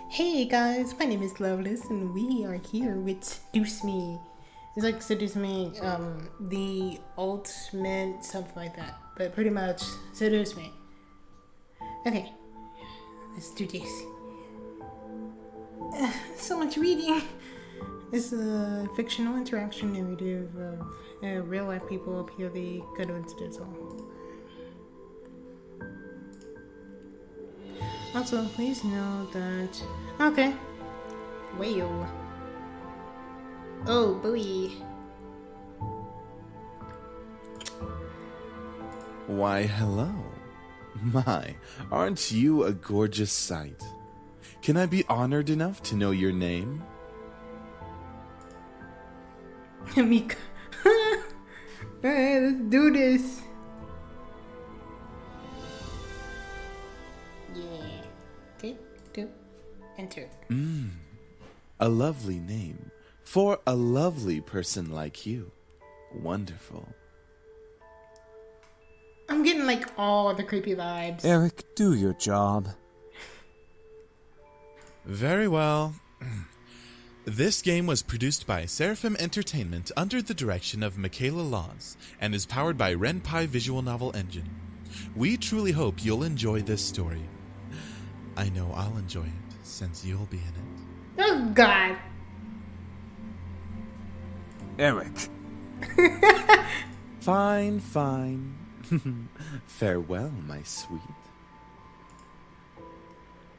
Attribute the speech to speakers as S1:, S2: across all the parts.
S1: Hey guys, my name is Loveless and we are here with Seduce Me. It's like Seduce Me, the ultimate something like that. But pretty much Seduce Me. Okay, let's do this. So much reading. It's a fictional interaction narrative of real life people purely coincidental. Also, please know that. Okay. Whale. Oh, boy.
S2: Why, hello. My, aren't you a gorgeous sight? Can I be honored enough to know your name?
S1: Mika. Alright, let's do this. Yeah. Take two. Enter.
S2: A lovely name for a lovely person like you. Wonderful.
S1: I'm getting like all the creepy vibes.
S3: Eric, do your job.
S2: Very well. This game was produced by Seraphim Entertainment under the direction of Michaela Laws and is powered by Ren'Py Visual Novel Engine. We truly hope you'll enjoy this story. I know I'll enjoy it since you'll be in it.
S1: Oh god.
S3: Eric.
S2: Fine, fine. Farewell, my sweet.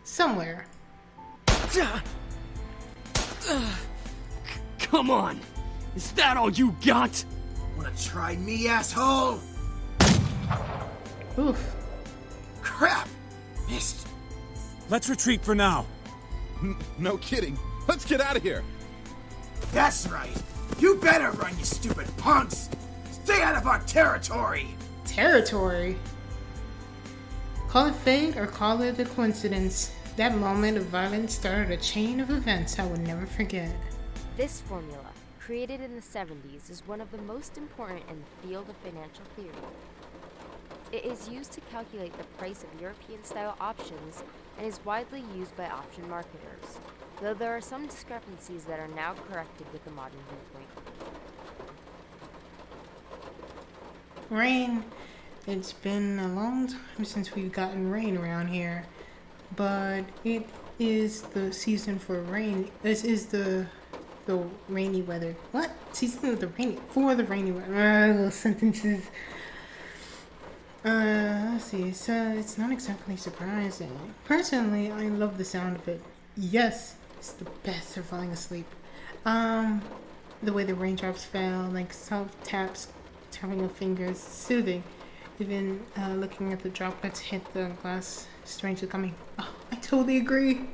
S1: Somewhere.
S4: Come on! Is that all you got?
S5: Wanna try me, asshole?
S1: Oof.
S5: Crap! Missed.
S3: Let's retreat for now.
S2: No kidding. Let's get out of here.
S5: That's right. You better run, you stupid punks! Stay out of our territory!
S1: Territory. Call it fate or call it a coincidence. That moment of violence started a chain of events I will never forget.
S6: This formula, created in the 70s, is one of the most important in the field of financial theory. It is used to calculate the price of European-style options and is widely used by option marketers, though there are some discrepancies that are now corrected with the modern viewpoint.
S1: Rain. It's been a long time since we've gotten rain around here, but it is the season for rain. This is the rainy weather. What? Season of the rainy for the rainy weather. Little sentences. Let's see. So it's not exactly surprising. Personally, I love the sound of it. Yes, it's the best for falling asleep. The way the raindrops fell, like soft taps, tapping of fingers, soothing. Even looking at the droplets hit the glass, strangely coming. Oh, I totally agree.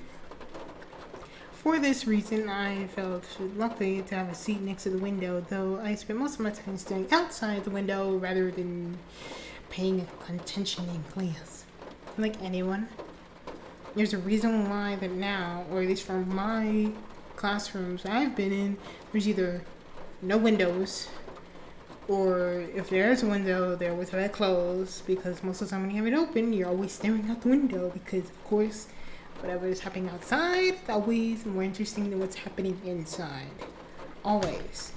S1: For this reason, I felt lucky to have a seat next to the window, though I spent most of my time staring outside the window rather than paying attention in class. Like anyone, there's a reason why that now, or at least from my classrooms I've been in, there's either no windows, or if there's a window, they're always have it closed, because most of the time when you have it open, you're always staring out the window, because of course, whatever is happening outside is always more interesting than what's happening inside. Always.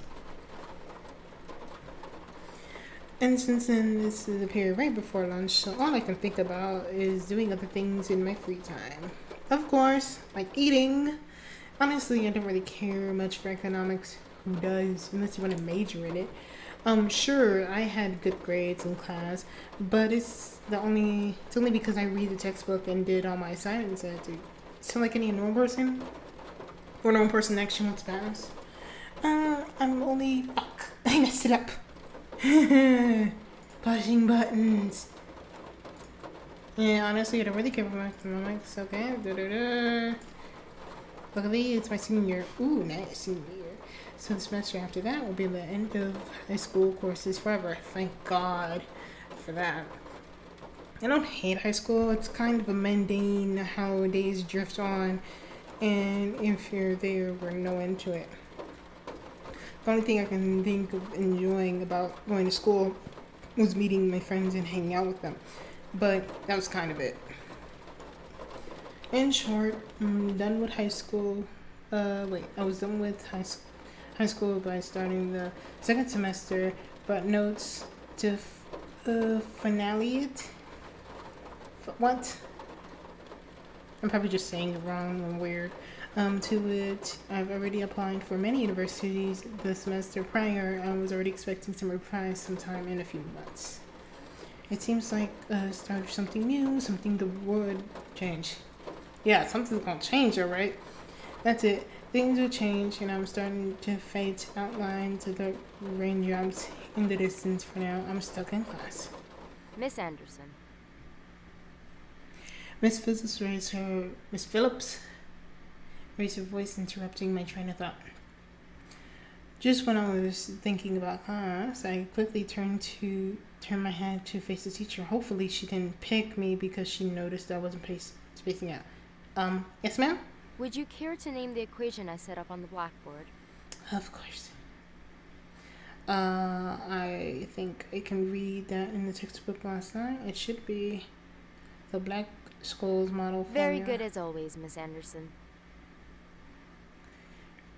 S1: And since then, this is a period right before lunch, so all I can think about is doing other things in my free time. Of course, like eating. Honestly, I don't really care much for economics. Who does? Unless you want to major in it. Sure, I had good grades in class, but it's only because I read the textbook and did all my assignments that I do. So like any normal person? Or normal person actually wants to pass? I'm only... Fuck. I messed it up. Pushing buttons. Yeah, honestly, I don't really care about my economics. Okay. Luckily, it's my senior year. Ooh, nice senior year. So the semester after that will be the end of high school courses forever. Thank God for that. I don't hate high school. It's kind of a mundane how days drift on, and if you're there, we're no end to it. The only thing I can think of enjoying about going to school was meeting my friends and hanging out with them. But that was kind of it. In short, I'm done with high school. I was done with high school by starting the second semester, but notes to finale it. What? I'm probably just saying it wrong and weird. To it, I've already applied for many universities the semester prior. I was already expecting some reply sometime in a few months. It seems like start of something new, something that would change. Yeah, something's gonna change, alright? That's it. Things will change, and I'm starting to fade outlines of the raindrops in the distance. For now, I'm stuck in class.
S6: Miss Anderson.
S1: Miss Phillips raised her voice, interrupting my train of thought. Just when I was thinking about class, I quickly turned my head to face the teacher. Hopefully she didn't pick me because she noticed I wasn't spacing out. Yes, ma'am?
S6: Would you care to name the equation I set up on the blackboard?
S1: Of course. I think I can read that in the textbook last night. It should be the Black Scholes model formula.
S6: Very good as always, Miss Anderson.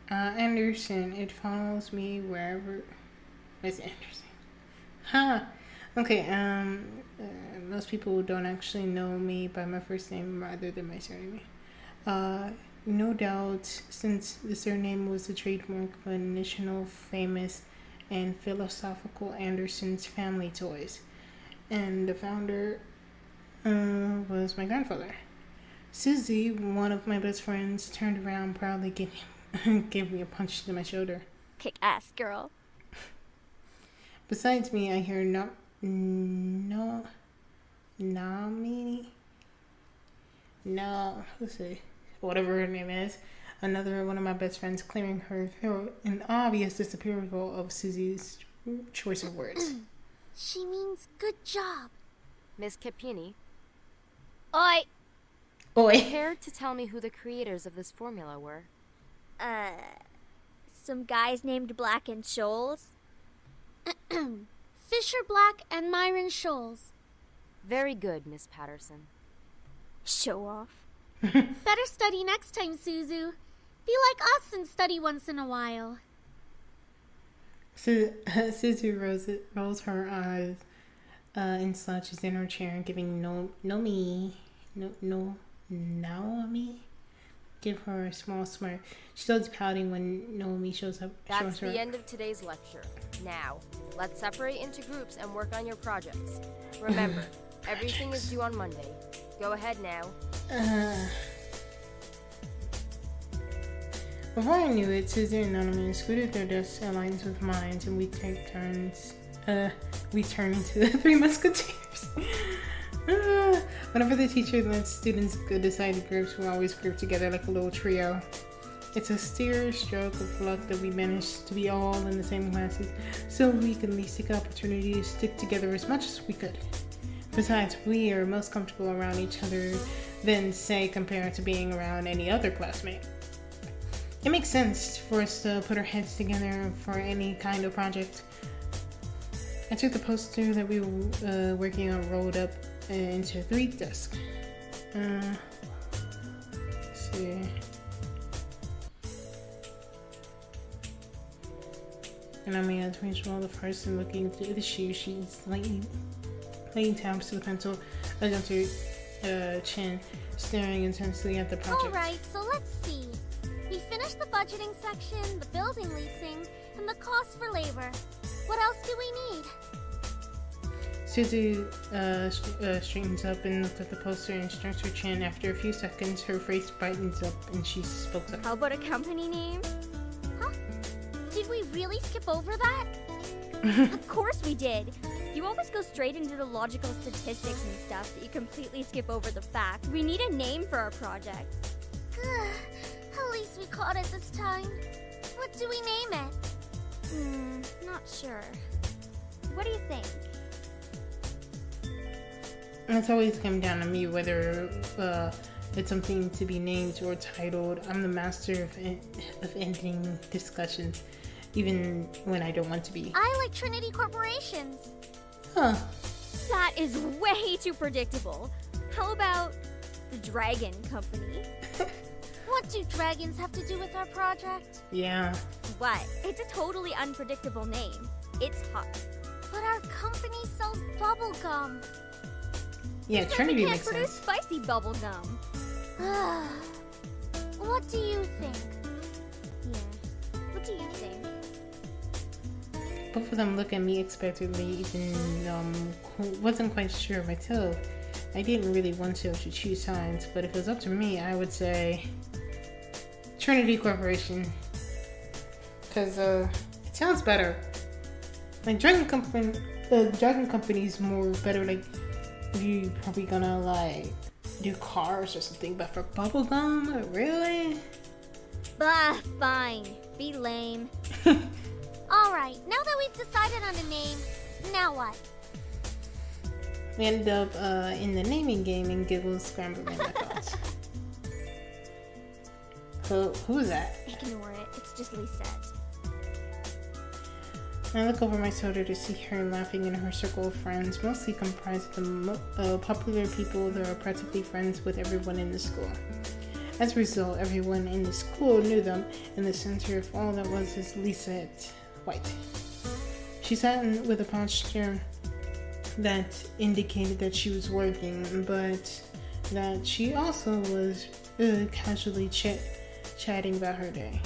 S1: Anderson, it follows me wherever. Miss Anderson. Huh. Okay, most people don't actually know me by my first name rather than my surname. No doubt, since the surname was the trademark of a national famous and philosophical Anderson's Family Toys. And the founder was my grandfather. Susie, one of my best friends, turned around proudly, gave me a punch to my shoulder.
S7: Kick ass, girl.
S1: Besides me, I hear let's see, whatever her name is, another one of my best friends clearing her throat, an obvious disapproval of Susie's choice of words.
S7: She means good job.
S6: Miss Capini.
S7: Oi!
S1: Oi!
S6: Care to tell me who the creators of this formula were?
S7: Some guys named Black and Scholes. Fisher Black and Myron Scholes.
S6: Very good, Miss Patterson.
S7: Show off. Better study next time, Suzu. Be like us and study once in a while.
S1: Suzu rolls her eyes and slouches in her chair, giving Naomi give her a small smirk. She starts pouting when Naomi shows up.
S6: That's the end of today's lecture. Now, let's separate into groups and work on your projects. Remember, everything is due on Monday. Go ahead now.
S1: Before I knew it, Susie and Naomi scooted their desks aligned with mine, and we take turns. We turn into the Three Musketeers. Whenever the teacher lets students decide groups, we always group together like a little trio. It's a steer stroke of luck that we managed to be all in the same classes, so we could at least take an opportunity to stick together as much as we could. Besides, we are most comfortable around each other than, say, compared to being around any other classmate. It makes sense for us to put our heads together for any kind of project. I took the poster that we were working on, rolled up into 3 desks. Let's see. And I made a visual the person looking through the shoe. She's laying taps with a pencil against her chin, staring intensely at the project.
S7: Alright, so let's see. We finished the budgeting section, the building leasing, and the cost for labor. What else do we need?
S1: Susie straightens up and looks at the poster and strokes her chin. After a few seconds, her face brightens up and she spoke up.
S7: How about a company name? Huh? Did we really skip over that? Of course we did. You always go straight into the logical statistics and stuff that you completely skip over the fact. We need a name for our project.
S8: At least we caught it this time. What do we name it?
S7: Not sure. What do you think?
S1: It's always come down to me whether it's something to be named or titled. I'm the master of ending discussions, even when I don't want to be.
S8: I like Trinity Corporations.
S1: Huh.
S7: That is way too predictable. How about The Dragon Company.
S8: What do dragons have to do with our project?
S1: Yeah.
S7: What? It's a totally unpredictable name. It's hot.
S8: But our company sells bubblegum.
S1: Yeah,
S7: But we
S1: Trinity
S7: can't
S1: makes
S7: produce
S1: sense.
S7: spicy bubblegum.
S8: What do you think?
S7: Yeah. What do you think?
S1: Both of them look at me expectantly, even wasn't quite sure myself. I didn't really want to choose sides, but if it was up to me, I would say Trinity Corporation. Because it sounds better. Like Dragon Company's more better. Like if you probably gonna like do cars or something, but for bubblegum, really?
S7: Bah, fine. Be lame.
S8: Alright, now that we've decided on a name, now what?
S1: We ended up in the naming game and giggles scrambling my thoughts. Who's that?
S7: Ignore it. It's just Lisette.
S1: I look over my shoulder to see her laughing in her circle of friends, mostly comprised of popular people that are practically friends with everyone in the school. As a result, everyone in the school knew them, and the center of all that was is Lisette White. She sat with a posture that indicated that she was working, but that she also was casually chatting about her day.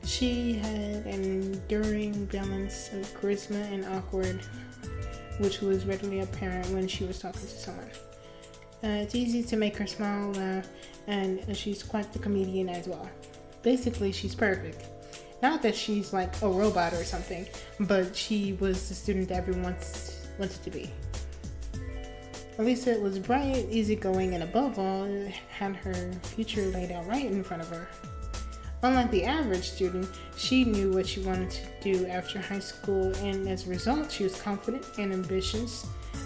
S1: She had an enduring balance of charisma and awkward, which was readily apparent when she was talking to someone. It's easy to make her smile, laugh, and she's quite the comedian as well. Basically, she's perfect. Not that she's like a robot or something, but she was the student that everyone wanted to be. Elisa was bright, easygoing, and above all, had her future laid out right in front of her. Unlike the average student, she knew what she wanted to do after high school, and as a result, she was confident and ambitious.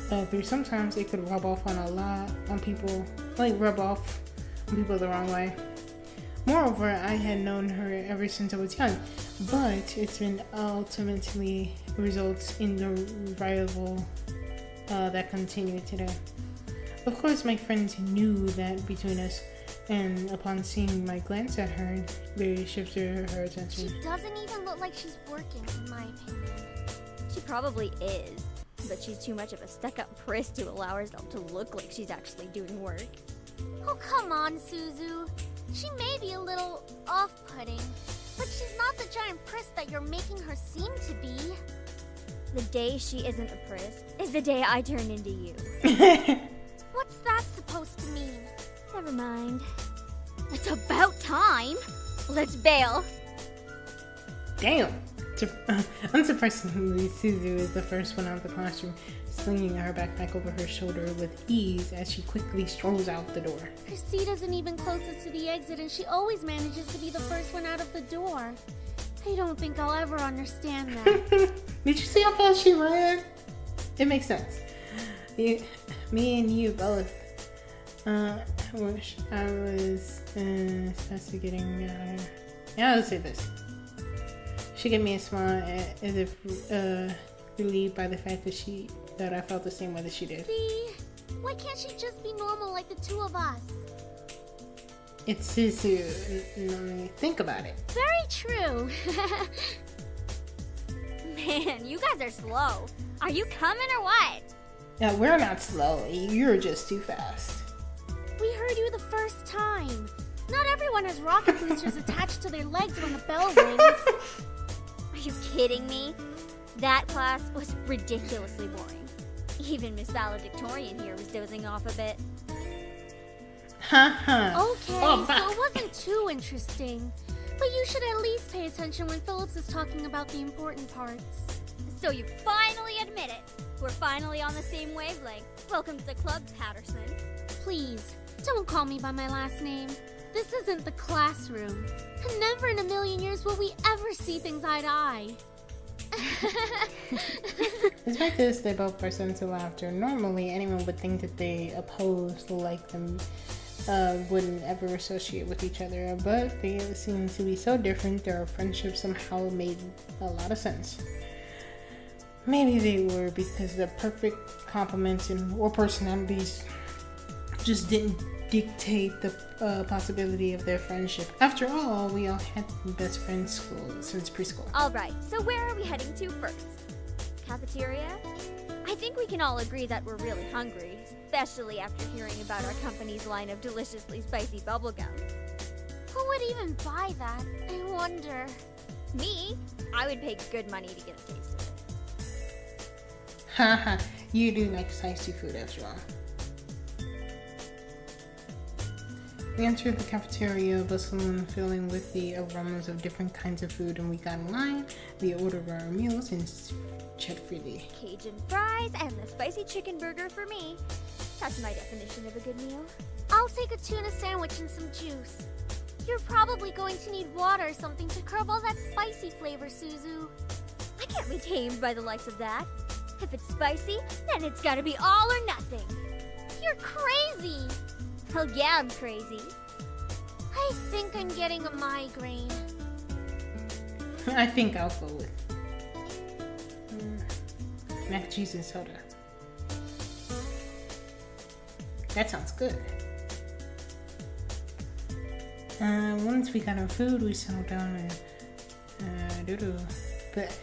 S1: But sometimes it could rub off on people the wrong way. Moreover, I had known her ever since I was young, but it's been ultimately results in the rival that continued today. Of course, my friends knew that between us, and upon seeing my glance at her, they shifted her attention.
S8: She doesn't even look like she's working, in my opinion.
S7: She probably is, but she's too much of a stuck-up priss to allow herself to look like she's actually doing work.
S8: Oh, come on, Suzu. She may be a little off-putting, but she's not the giant priss that you're making her seem to be.
S7: The day she isn't a priss is the day I turn into you.
S8: What's that supposed to mean?
S7: Never mind. It's about time. Let's bail.
S1: Damn! Unsurprisingly, Suzu is the first one out of the classroom, slinging her backpack over her shoulder with ease as she quickly strolls out the door.
S8: Her seat isn't even closest to the exit, and she always manages to be the first one out of the door. I don't think I'll ever understand that.
S1: Did you see how fast she ran? It makes sense. Me and you both. I wish I was faster getting yeah, I'll say this. She gave me a smile as if relieved by the fact that I felt the same way that she did.
S8: See? Why can't she just be normal like the two of us?
S1: It's Suzu. Think about it.
S8: Very true.
S7: Man, you guys are slow. Are you coming or what?
S1: We're not slow. You're just too fast.
S8: We heard you the first time. Not everyone has rocket boosters attached to their legs when the bell rings.
S7: Are you kidding me? That class was ridiculously boring. Even Miss Valedictorian here was dozing off a bit.
S8: Okay,
S1: Oh,
S8: so it wasn't too interesting. But you should at least pay attention when Phillips is talking about the important parts.
S7: So you finally admit it. We're finally on the same wavelength. Welcome to the club, Patterson.
S8: Please, don't call me by my last name. This isn't the classroom. And never in a million years will we ever see things eye to eye.
S1: Despite this, they both burst into laughter. Normally, anyone would think that they opposed like them wouldn't ever associate with each other, but they seem to be so different, their friendship somehow made a lot of sense. Maybe they were because their perfect complements or personalities just didn't dictate the possibility of their friendship. After all, we all had been best friends since preschool.
S7: Alright, so where are we heading to first? Cafeteria? I think we can all agree that we're really hungry, especially after hearing about our company's line of deliciously spicy bubblegum.
S8: Who would even buy that? I wonder.
S7: Me? I would pay good money to get a taste of it.
S1: Haha, you do like spicy food after all. We entered the cafeteria, bustling and filling with the aromas of different kinds of food, and we got in line. We ordered our meals and chat freely.
S7: Cajun fries and the spicy chicken burger for me. That's my definition of a good meal.
S8: I'll take a tuna sandwich and some juice. You're probably going to need water or something to curb all that spicy flavor, Suzu.
S7: I can't be tamed by the likes of that. If it's spicy, then it's gotta be all or nothing.
S8: You're crazy!
S7: Hell yeah, I'm crazy.
S8: I think I'm getting a migraine.
S1: I think I'll go with mac and cheese and soda. That sounds good. Once we got our food, we settled down and doo-doo. But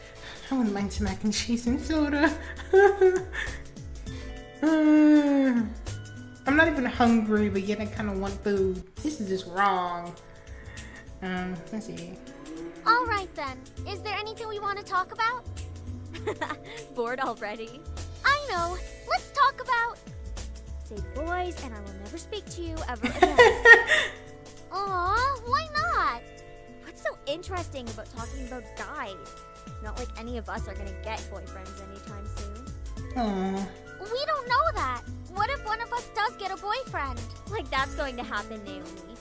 S1: I wouldn't mind some mac and cheese and soda. I'm not even hungry, but yet I kind of want food. This is just wrong. Let's see.
S8: Alright then. Is there anything we want to talk about?
S7: Bored already?
S8: I know. Let's talk about...
S7: Say boys, and I will never speak to you ever again.
S8: Aw, why not?
S7: What's so interesting about talking about guys? It's not like any of us are gonna get boyfriends anytime soon.
S1: Aww.
S8: We don't know that. What if one of us does get a boyfriend?
S7: Like that's going to happen, Naomi.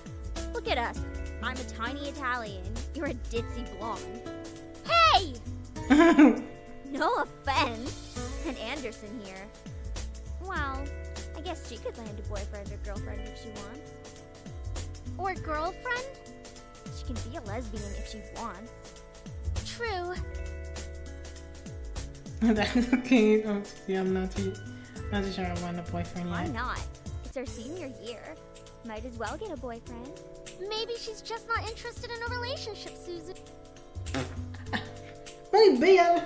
S7: Look at us. I'm a tiny Italian. You're a ditzy blonde.
S8: Hey!
S7: No offense. And Anderson here. Well, I guess she could land a boyfriend or girlfriend if she wants.
S8: Or girlfriend?
S7: She can be a lesbian if she wants.
S8: True.
S1: That's okay. I'm not too sure I want a boyfriend
S7: Why
S1: yet.
S7: not? It's our senior year. Might as well get a boyfriend.
S8: Maybe she's just not interested in a relationship, Suzu.
S1: Muy bien.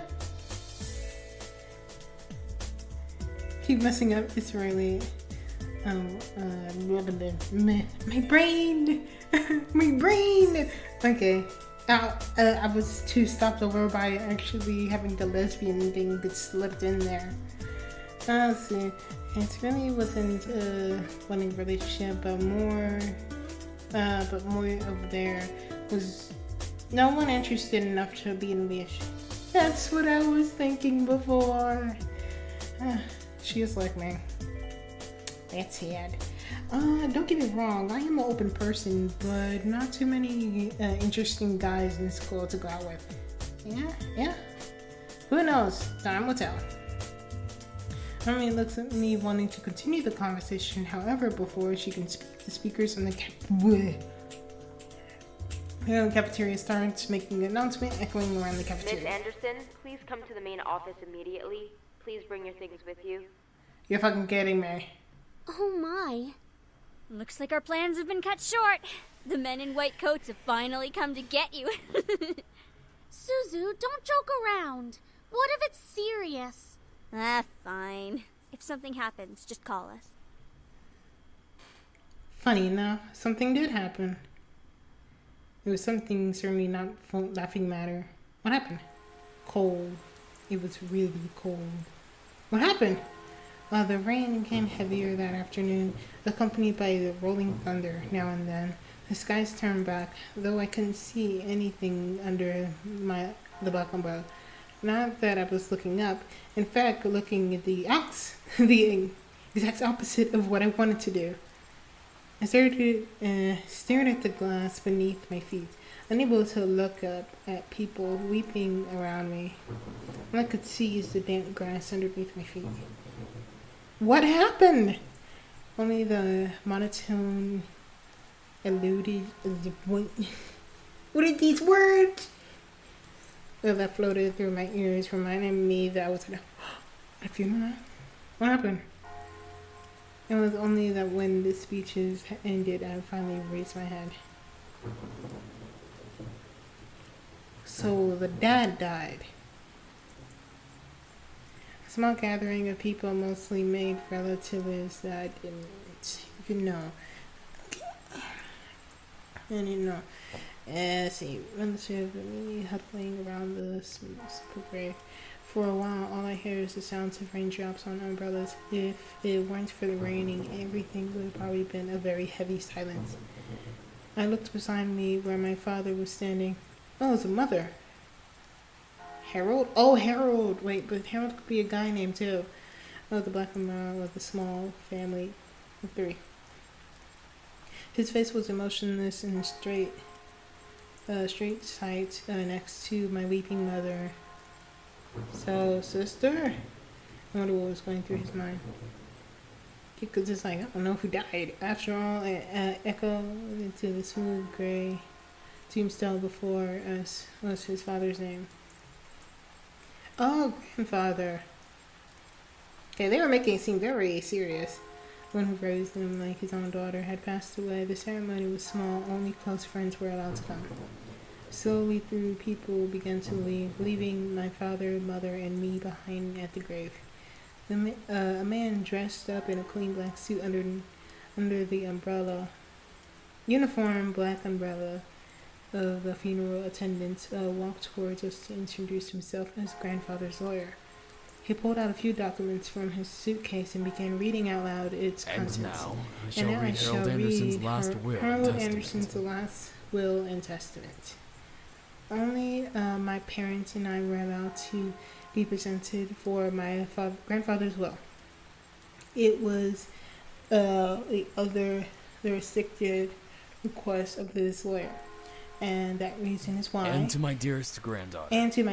S1: Keep messing up. It's really my brain. My brain. Okay. I was too stopped over by actually having the lesbian thing that slipped in there. Let's see. It really wasn't wanting a relationship, but more of there was no one interested enough to be in a relationship. That's what I was thinking before. She is like me. That's sad. Don't get me wrong, I am an open person, but not too many interesting guys in school to go out with. Yeah. Who knows? Time will tell. Mommy looks at me wanting to continue the conversation, however, before she can speak, the speakers on the cafeteria starts making an announcement echoing around the cafeteria.
S6: Miss Anderson, please come to the main office immediately. Please bring your things with you.
S1: You're fucking kidding me.
S8: Oh my.
S7: Looks like our plans have been cut short. The men in white coats have finally come to get you.
S8: Suzu, don't joke around. What if it's serious?
S7: Fine. If something happens, just call us.
S1: Funny enough, something did happen. It was something certainly not laughing matter. What happened? Cold. It was really cold. What happened? The rain came heavier that afternoon, accompanied by the rolling thunder now and then. The skies turned black, though I couldn't see anything under the black umbrella. Not that I was looking up. In fact, looking at the exact opposite of what I wanted to do. I stared at the glass beneath my feet, unable to look up at people weeping around me. All I could see is the damp grass underneath my feet. What happened? Only the monotone eluded. What are these words? That floated through my ears, reminding me that I was at a funeral. What happened? It was only that when the speeches ended, I finally raised my head. So the dad died. A small gathering of people, mostly made relatives that I didn't even know. I didn't know. See, relative of me huddling around the small grave. For a while, all I hear is the sounds of raindrops on umbrellas. If it weren't for the raining, everything would have probably been a very heavy silence. I looked beside me where my father was standing. Oh, it's a mother. Harold? Oh, Harold! Wait, but Harold could be a guy named too. Oh, the black umbrella of the small family of 3. His face was emotionless and straight sight next to my weeping mother. So, sister? I wonder what was going through his mind. Because it's like, I don't know who died. After all, it echoed into the smooth gray tombstone before us was his father's name. Oh, grandfather. Okay, they were making it seem very serious. One who raised them like his own daughter had passed away. The ceremony was small, only close friends were allowed to come. Slowly through, people began to leave, leaving my father, mother, and me behind at the grave. A man dressed up in a clean black suit under the uniform black umbrella of the funeral attendants walked towards us to introduce himself as grandfather's lawyer. He pulled out a few documents from his suitcase and began reading out loud its contents.
S4: And now I shall read Harold Anderson's last will and
S1: Harold
S4: testament.
S1: Anderson's last will and testament. Only my parents and I were allowed to be presented for my grandfather's will. It was the restricted request of this lawyer. And that reason is why.
S4: And to my dearest granddaughter.
S1: I give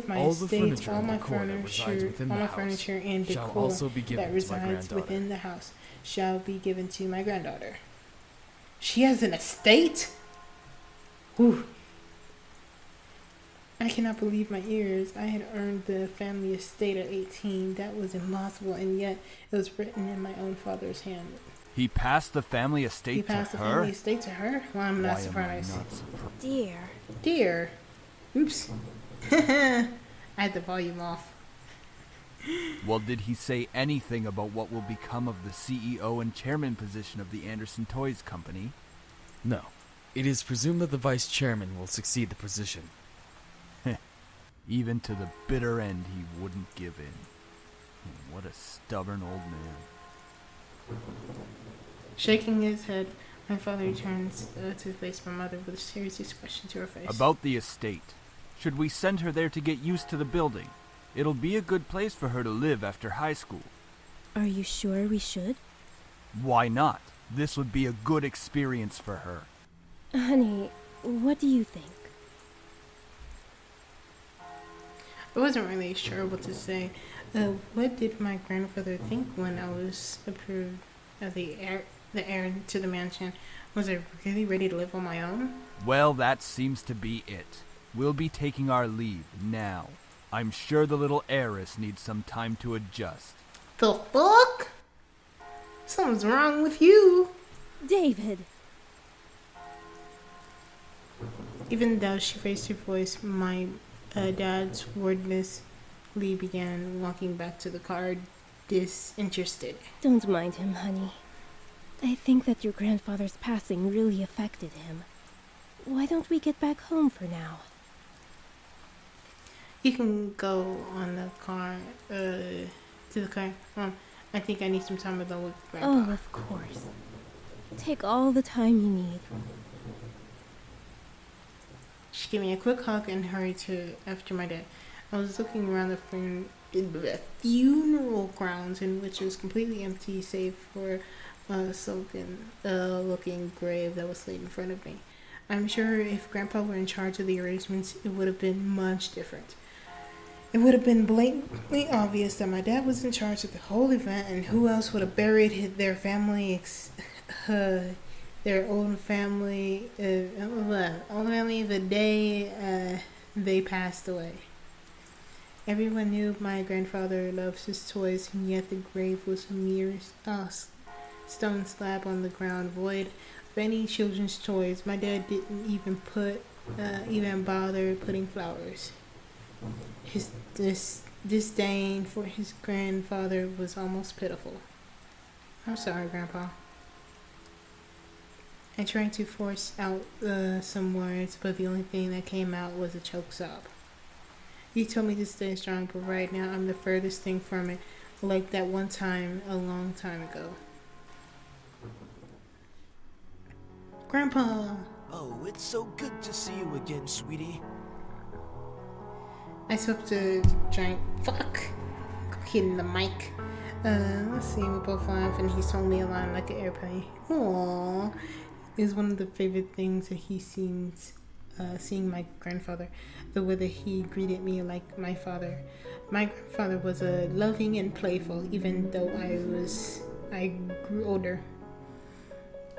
S1: my estate, all my furniture and
S4: shall
S1: decor
S4: also be given
S1: that
S4: to my
S1: resides
S4: granddaughter.
S1: within the house shall be given to my granddaughter. She has an estate? Whew. I cannot believe my ears. I had earned the family estate at 18. That was impossible, and yet it was written in my own father's hand.
S9: He passed the family estate to her?
S1: He passed the family estate to her? Well, I'm not surprised. Dear. Oops. I had the volume off.
S9: Well, did he say anything about what will become of the CEO and chairman position of the Anderson Toys Company?
S4: No. It is presumed that the vice chairman will succeed the position.
S9: Even to the bitter end, he wouldn't give in. What a stubborn old man.
S1: Shaking his head, my father turns to face my mother with a serious expression to her face.
S9: About the estate. Should we send her there to get used to the building? It'll be a good place for her to live after high school.
S10: Are you sure we should?
S9: Why not? This would be a good experience for her.
S10: Honey, what do you think?
S1: I wasn't really sure what to say. What did my grandfather think when I was approved as the heir to the mansion? Was I really ready to live on my own?
S9: Well, that seems to be it. We'll be taking our leave now. I'm sure the little heiress needs some time to adjust.
S1: The fuck? Something's wrong with you.
S10: David.
S1: Even though she raised her voice, my dad's wordlessly began walking back to the car, disinterested.
S10: Don't mind him, honey. I think that your grandfather's passing really affected him. Why don't we get back home for now?
S1: You can go on the car, to the car. I think I need some time alone with Grandpa.
S10: Oh, of course. Take all the time you need.
S1: She gave me a quick hug and hurried after my dad. I was looking around the funeral grounds, in which it was completely empty, save for a sunken looking grave that was laid in front of me. I'm sure if Grandpa were in charge of the arrangements, it would have been much different. It would have been blatantly obvious that my dad was in charge of the whole event, and who else would have buried their family, their own family the day they passed away. Everyone knew my grandfather loves his toys, and yet the grave was a mere stone slab on the ground, void of any children's toys. My dad didn't even bother putting flowers. His disdain for his grandfather was almost pitiful. I'm sorry, Grandpa. I tried to force out some words, but the only thing that came out was a choke sob. He told me to stay strong, but right now I'm the furthest thing from it, like that one time a long time ago. Grandpa!
S5: Oh, it's so good to see you again, sweetie.
S1: I swept a giant fuck hitting the mic. Let's see, we both laugh, and he told me a line like an airplane. Aww. It was one of the favorite things that he seems seeing my grandfather, the way that he greeted me like my father. My grandfather was loving and playful, even though I grew older.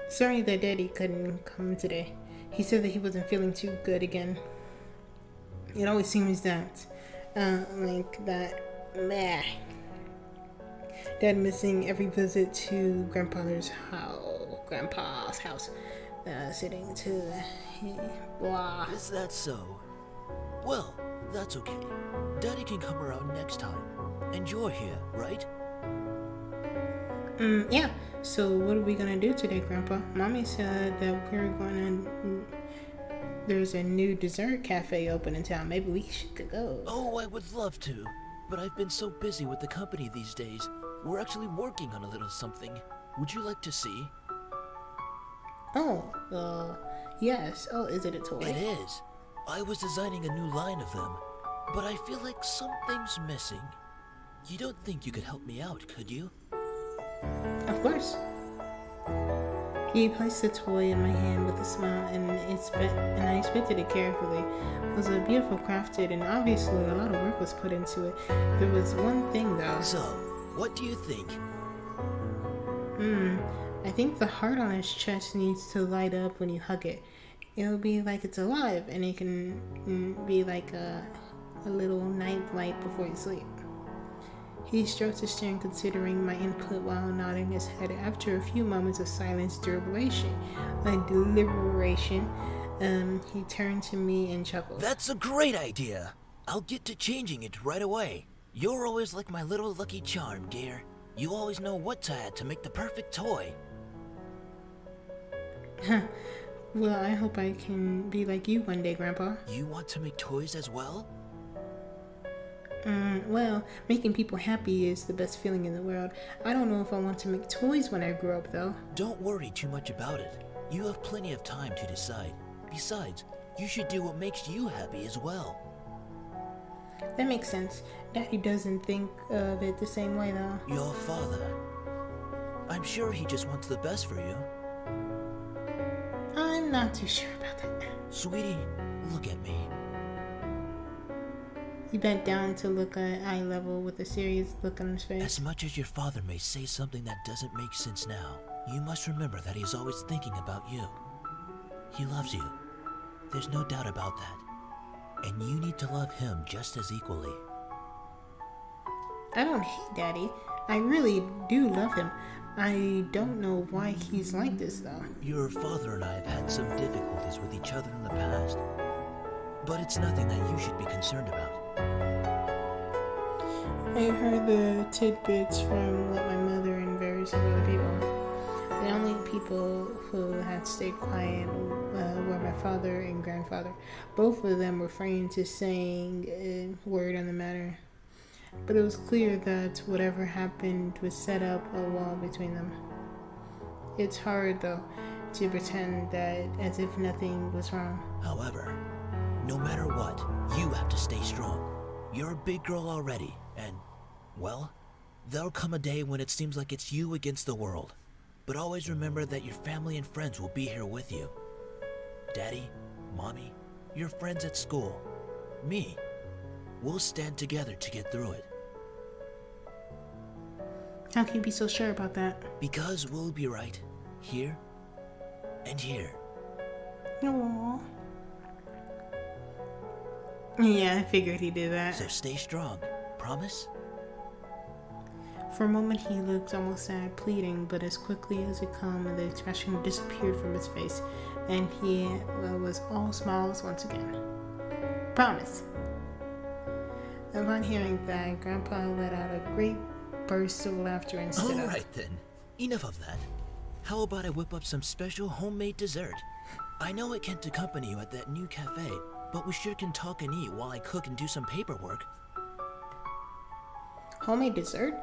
S1: Sorry that Daddy couldn't come today. He said that he wasn't feeling too good again. It always seems that, meh. Dad missing every visit to Grandpa's house, sitting to, blah.
S5: Is that so? Well, that's okay. Daddy can come around next time. And you're here, right?
S1: Yeah. So what are we gonna do today, Grandpa? Mommy said that there's a new dessert cafe open in town. Maybe we should go.
S5: Oh, I would love to. But I've been so busy with the company these days. We're actually working on a little something. Would you like to see?
S1: Oh, yes. Oh, is it a toy?
S5: It is. I was designing a new line of them, but I feel like something's missing. You don't think you could help me out, could you?
S1: Of course. He placed the toy in my hand with a smile, and I inspected it carefully. It was a beautiful crafted, and obviously a lot of work was put into it. There was one thing though.
S5: So, what do you think?
S1: I think the heart on his chest needs to light up when you hug it. It'll be like it's alive, and it can be like a little night light before you sleep. He stroked his chin, considering my input while nodding his head. After a few moments of silence, deliberation, he turned to me and chuckled.
S5: That's a great idea! I'll get to changing it right away. You're always like my little lucky charm, dear. You always know what to add to make the perfect toy.
S1: Well, I hope I can be like you one day, Grandpa.
S5: You want to make toys as well?
S1: Well, making people happy is the best feeling in the world. I don't know if I want to make toys when I grow up, though.
S5: Don't worry too much about it. You have plenty of time to decide. Besides, you should do what makes you happy as well.
S1: That makes sense. Daddy doesn't think of it the same way, though.
S5: Your father. I'm sure he just wants the best for you.
S1: I'm not too sure about that.
S5: Sweetie, look at me.
S1: He bent down to look at eye level with a serious look on his face.
S5: As much as your father may say something that doesn't make sense now, you must remember that he's always thinking about you. He loves you. There's no doubt about that. And you need to love him just as equally.
S1: I don't hate Daddy. I really do love him. I don't know why he's like this, though.
S5: Your father and I have had some difficulties with each other in the past. But it's nothing that you should be concerned about.
S1: I heard the tidbits from my mother and various other people. The only people who had stayed quiet were my father and grandfather. Both of them refrained to saying a word on the matter. But it was clear that whatever happened was set up a wall between them. It's hard, though, to pretend that as if nothing was wrong.
S5: However, no matter what, you have to stay strong. You're a big girl already, and, well, there'll come a day when it seems like it's you against the world. But always remember that your family and friends will be here with you. Daddy, Mommy, your friends at school, me. We'll stand together to get through it.
S1: How can you be so sure about that?
S5: Because we'll be right here and here.
S1: Aww. Yeah, I figured he did that.
S5: So stay strong. Promise?
S1: For a moment, he looked almost sad, pleading, but as quickly as it came, the expression disappeared from his face, and he was all smiles once again. Promise. Upon hearing that, Grandpa let out a great burst of laughter and stood up.
S5: Alright then. Enough of that. How about I whip up some special homemade dessert? I know it can't accompany you at that new cafe, but we sure can talk and eat while I cook and do some paperwork.
S1: Homemade dessert?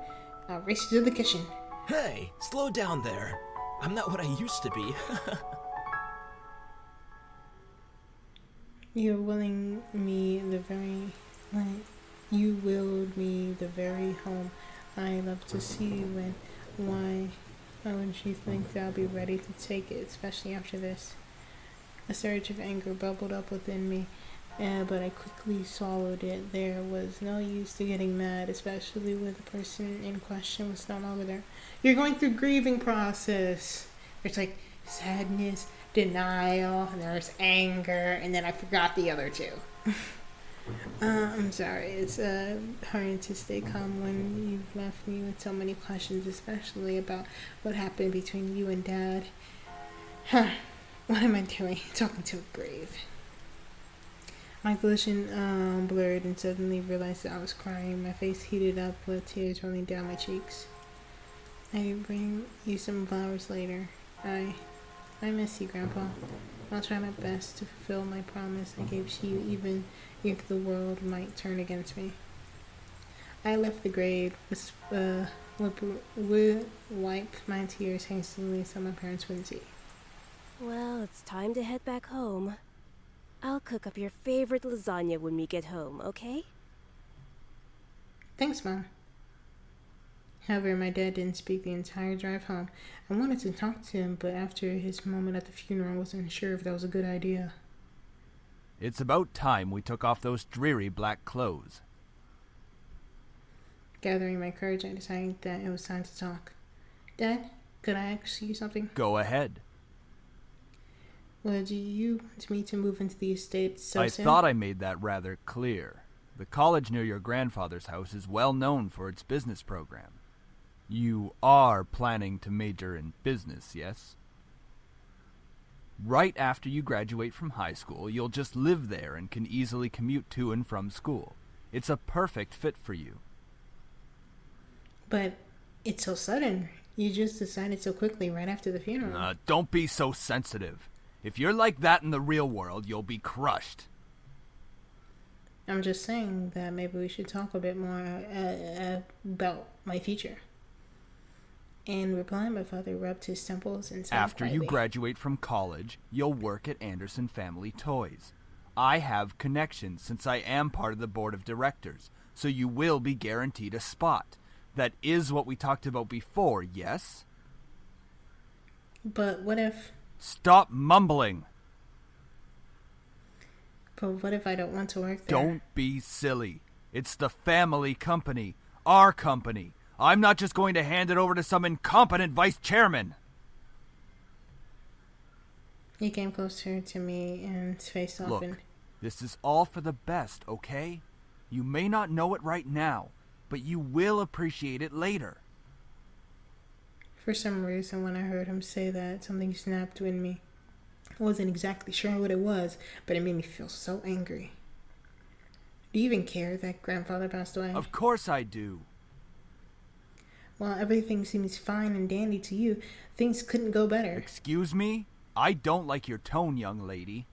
S1: I'll race to the kitchen.
S5: Hey, slow down there. I'm not what I used to be.
S1: You willed me the very home I love to see. Why wouldn't you think that I'll be ready to take it, especially after this? A surge of anger bubbled up within me, but I quickly swallowed it. There was no use to getting mad, especially when the person in question was no longer there. You're going through grieving process. There's like sadness, denial, and there's anger, and then I forgot the other two. I'm sorry. It's hard to stay calm when you've left me with so many questions, especially about what happened between you and Dad. What am I doing? Talking to a grave. My vision blurred and suddenly realized that I was crying. My face heated up with tears rolling down my cheeks. I bring you some flowers later. I miss you, Grandpa. I'll try my best to fulfill my promise I gave to you, even if the world might turn against me. I left the grave, wiped my tears hastily so my parents wouldn't see.
S10: Well, it's time to head back home. I'll cook up your favorite lasagna when we get home, okay?
S1: Thanks, Mom. However, my dad didn't speak the entire drive home. I wanted to talk to him, but after his moment at the funeral, I wasn't sure if that was a good idea.
S9: It's about time we took off those dreary black clothes.
S1: Gathering my courage, I decided that it was time to talk. Dad, could I ask you something?
S9: Go ahead.
S1: Well, do you want me to move into the estate so
S9: I
S1: soon?
S9: thought I made that rather clear. The college near your grandfather's house is well known for its business program. You are planning to major in business, yes? Right after you graduate from high school, you'll just live there and can easily commute to and from school. It's a perfect fit for you.
S1: But it's so sudden. You just decided so quickly right after the funeral.
S9: Don't be so sensitive. If you're like that in the real world, you'll be crushed.
S1: I'm just saying that maybe we should talk a bit more about my future. In reply, my father rubbed his temples and sighed
S9: After you
S1: quietly.
S9: graduate from college, you'll work at Anderson Family Toys. I have connections since I am part of the board of directors, so you will be guaranteed a spot. That is what we talked about before, yes?
S1: But what if...
S9: Stop mumbling!
S1: But what if I don't want to work there?
S9: Don't be silly. It's the family company. Our company. I'm not just going to hand it over to some incompetent vice chairman.
S1: He came closer to me and his face softened.
S9: Look, this is all for the best, okay? You may not know it right now, but you will appreciate it later.
S1: For some reason, when I heard him say that, something snapped in me. I wasn't exactly sure what it was, but it made me feel so angry. Do you even care that grandfather passed away?
S9: Of course I do.
S1: Well, everything seems fine and dandy to you. Things couldn't go better.
S9: Excuse me? I don't like your tone, young lady.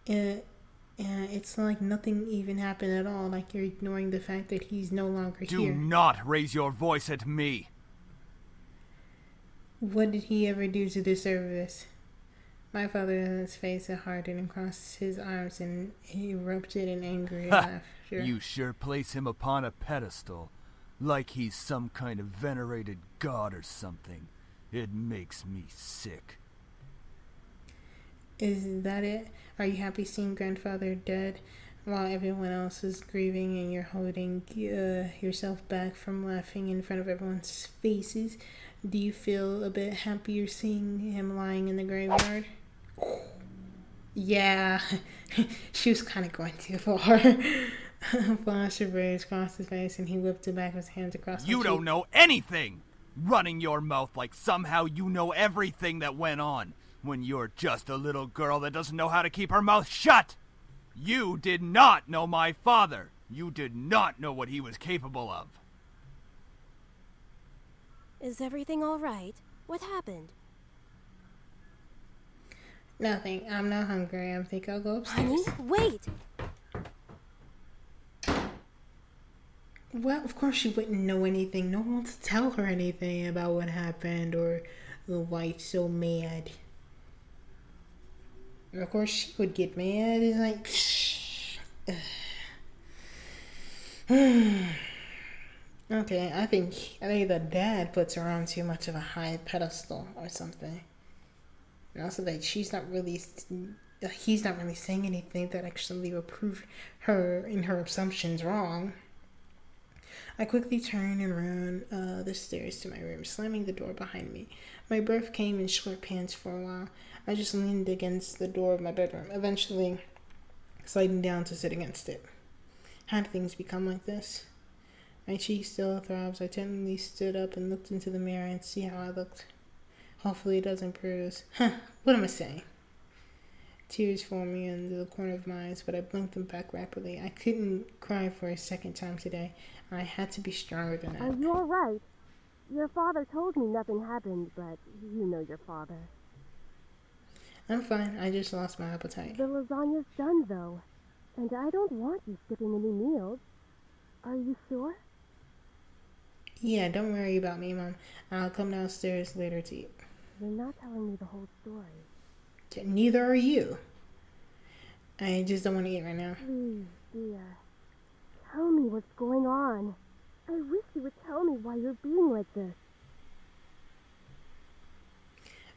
S1: It's like nothing even happened at all, like you're ignoring the fact that he's no longer here.
S9: Do not raise your voice at me.
S1: What did he ever do to deserve this? My father's face hardened and crossed his arms and he erupted in angry laughter.
S9: You sure place him upon a pedestal, like he's some kind of venerated god or something. It makes me sick.
S1: Is that it? Are you happy seeing grandfather dead while everyone else is grieving and you're holding yourself back from laughing in front of everyone's faces? Do you feel a bit happier seeing him lying in the graveyard? Yeah, She was kind of going too far. Flash of rage crossed his face, and he whipped the back of his hands across
S9: You
S1: my
S9: don't
S1: cheek.
S9: know anything! Running your mouth like somehow you know everything that went on, when you're just a little girl that doesn't know how to keep her mouth shut! You did not know my father! You did not know what he was capable of!
S10: Is everything all right? What happened?
S1: Nothing. I'm not hungry. I think I'll go
S10: Honey,
S1: upstairs.
S10: wait!
S1: Well, of course she wouldn't know anything. No one wants to tell her anything about what happened or why she's so mad. Of course she would get mad. It's like, okay, I think the dad puts her on too much of a high pedestal or something. And also that he's not really saying anything that actually will prove her in her assumptions wrong. I quickly turned and ran the stairs to my room, slamming the door behind me. My breath came in short pants for a while. I just leaned against the door of my bedroom, eventually sliding down to sit against it. How do things become like this? My cheek still throbs. I tentatively stood up and looked into the mirror and see how I looked. Hopefully it doesn't bruise. What am I saying? Tears formed me into the corner of my eyes, but I blinked them back rapidly. I couldn't cry for a second time today. I had to be stronger than that.
S10: Are you all right? Your father told me nothing happened, but you know your father.
S1: I'm fine. I just lost my appetite.
S10: The lasagna's done, though. And I don't want you skipping any meals. Are you sure?
S1: Yeah, don't worry about me, Mom. I'll come downstairs later to eat.
S10: You're not telling me the whole story.
S1: Neither are you. I just don't want to eat right now.
S10: Please, dear. Tell me what's going on. I wish you would tell me why you're being like this.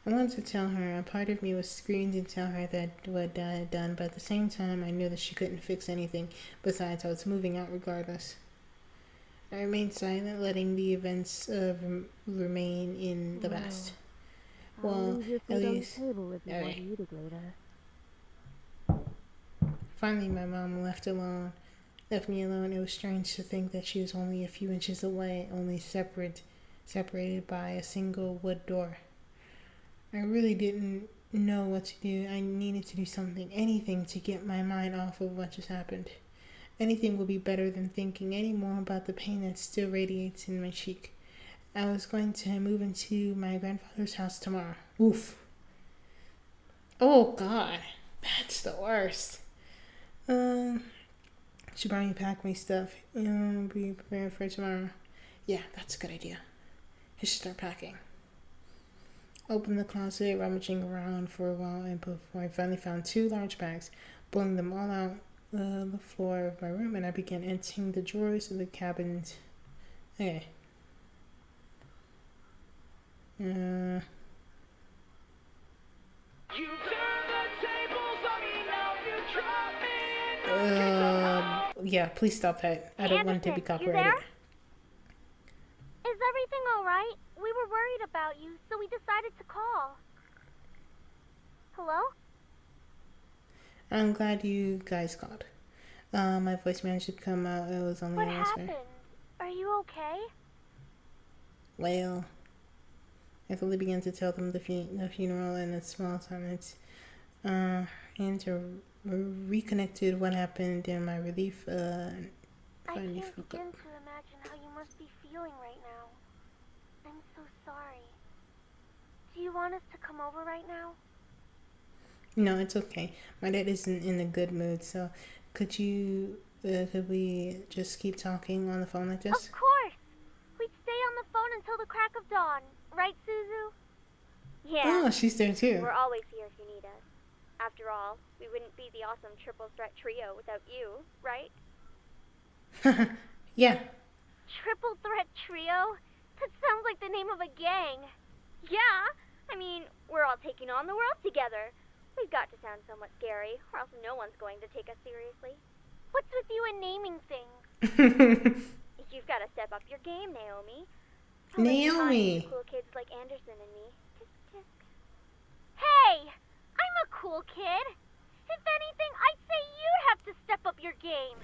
S1: I wanted to tell her. A part of me was screaming to tell her that what Dad had done, but at the same time, I knew that she couldn't fix anything. Besides, I was moving out regardless. I remained silent, letting the events remain in the past. Well, at least... Alright. Finally, my mom left me alone. It was strange to think that she was only a few inches away, only separated by a single wood door. I really didn't know what to do. I needed to do something, anything to get my mind off of what just happened. Anything would be better than thinking any more about the pain that still radiates in my cheek. I was going to move into my grandfather's house tomorrow. Oof. Oh, God. That's the worst. Should probably pack my stuff and be prepared for tomorrow. Yeah, that's a good idea. I should start packing. Opened the closet, rummaging around for a while, and before I finally found 2 large bags, pulling them all out the floor of my room, and I began emptying the drawers of the cabins. Okay. Yeah, please stop that. I don't want it to be copyrighted.
S8: You there? Is everything alright? We were worried about you, so we decided to call. Hello?
S1: I'm glad you guys called. My voice managed to come out. It was only
S8: What
S1: a whisper.
S8: happened? Are you okay?
S1: Well, I fully began to tell them the funeral in a small silence, and to reconnected what happened in my relief.
S8: I can't begin to imagine how you must be feeling right now. I'm so sorry. Do you want us to come over right now?
S1: No, it's okay. My dad isn't in a good mood, so could we just keep talking on the phone like this?
S8: Of course! We'd stay on the phone until the crack of dawn. Right, Suzu? Yeah.
S1: Oh, she's there too.
S8: We're always here if you need us. After all, we wouldn't be the awesome triple threat trio without you, right?
S1: Yeah.
S8: Triple threat trio? That sounds like the name of a gang. Yeah, I mean, we're all taking on the world together. We've got to sound somewhat scary, or else no one's going to take us seriously. What's with you and naming things? You've got to step up your game, Naomi.
S1: Naomi!
S8: Cool kids like Anderson and me. Tisk, tisk. Hey! I'm a cool kid! If anything, I'd say to step up your game.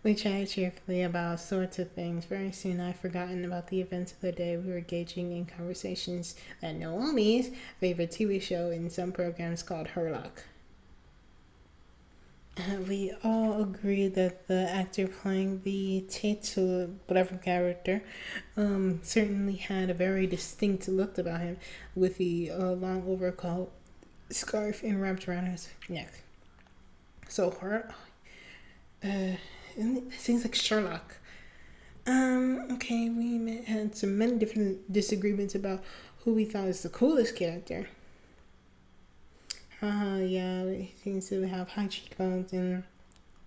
S1: We chatted cheerfully about all sorts of things. Very soon I'd forgotten about the events of the day. We were engaging in conversations at Naomi's favorite TV show in some programs called Herlock. We all agreed that the actor playing the Tato, whatever character, certainly had a very distinct look about him, with the long overcoat scarf and wrapped around his neck. So it seems like Sherlock. Okay, we had many different disagreements about who we thought was the coolest character. Yeah, he seems to have high cheekbones and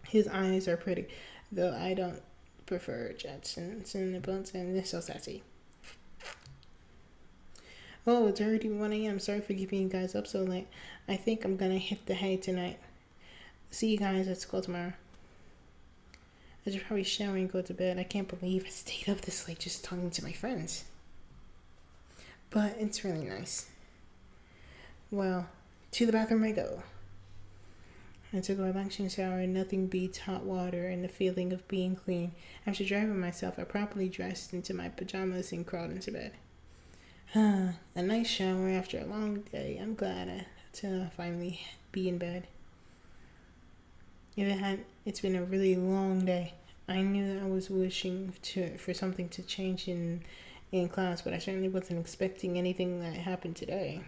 S1: his eyes are pretty. Though I don't prefer Jackson's nipples and they're so sassy. Oh, it's already 1 a.m. Sorry for keeping you guys up so late. I think I'm gonna hit the hay tonight. See you guys at school tomorrow. I should probably shower and go to bed. I can't believe I stayed up this late just talking to my friends. But it's really nice. Well, to the bathroom I go. I took a relaxing shower and nothing beats hot water and the feeling of being clean. After driving myself, I properly dressed into my pajamas and crawled into bed. A nice shower after a long day. I'm glad to finally be in bed. It's been a really long day. I knew I was wishing for something to change in class, but I certainly wasn't expecting anything that happened today.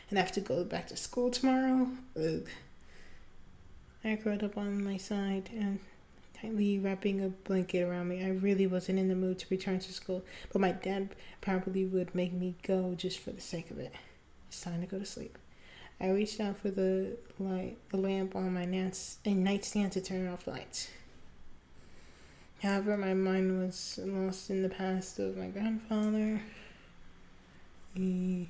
S1: And I have to go back to school tomorrow. Ugh. I curled up on my side and tightly wrapping a blanket around me. I really wasn't in the mood to return to school, but my dad probably would make me go just for the sake of it. It's time to go to sleep. I reached out for the lamp on my nightstand to turn off the lights. However, my mind was lost in the past of my grandfather. I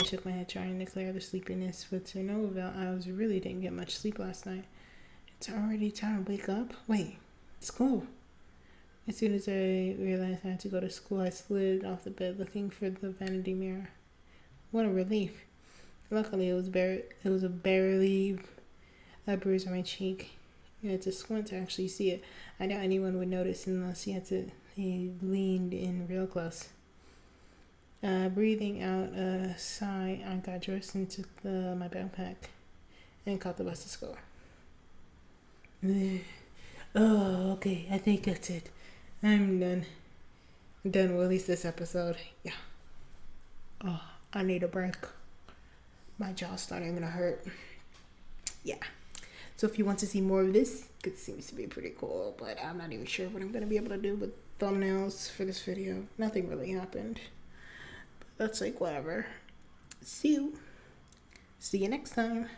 S1: shook my head trying to clear the sleepiness, but to no avail. I really didn't get much sleep last night. It's already time to wake up. Wait, school. As soon as I realized I had to go to school, I slid off the bed looking for the vanity mirror. What a relief. Luckily, it was barely a bruise on my cheek. You had to squint to actually see it. I doubt anyone would notice unless he leaned in real close. Breathing out a sigh, I got dressed and took my backpack and caught the bus to school. Oh, okay. I think that's it. I'm done. We'll release this episode. Yeah. Oh, I need a break. My jaw's starting to hurt. Yeah. So if you want to see more of this, it seems to be pretty cool, but I'm not even sure what I'm going to be able to do with thumbnails for this video. Nothing really happened. But that's like whatever. See you next time.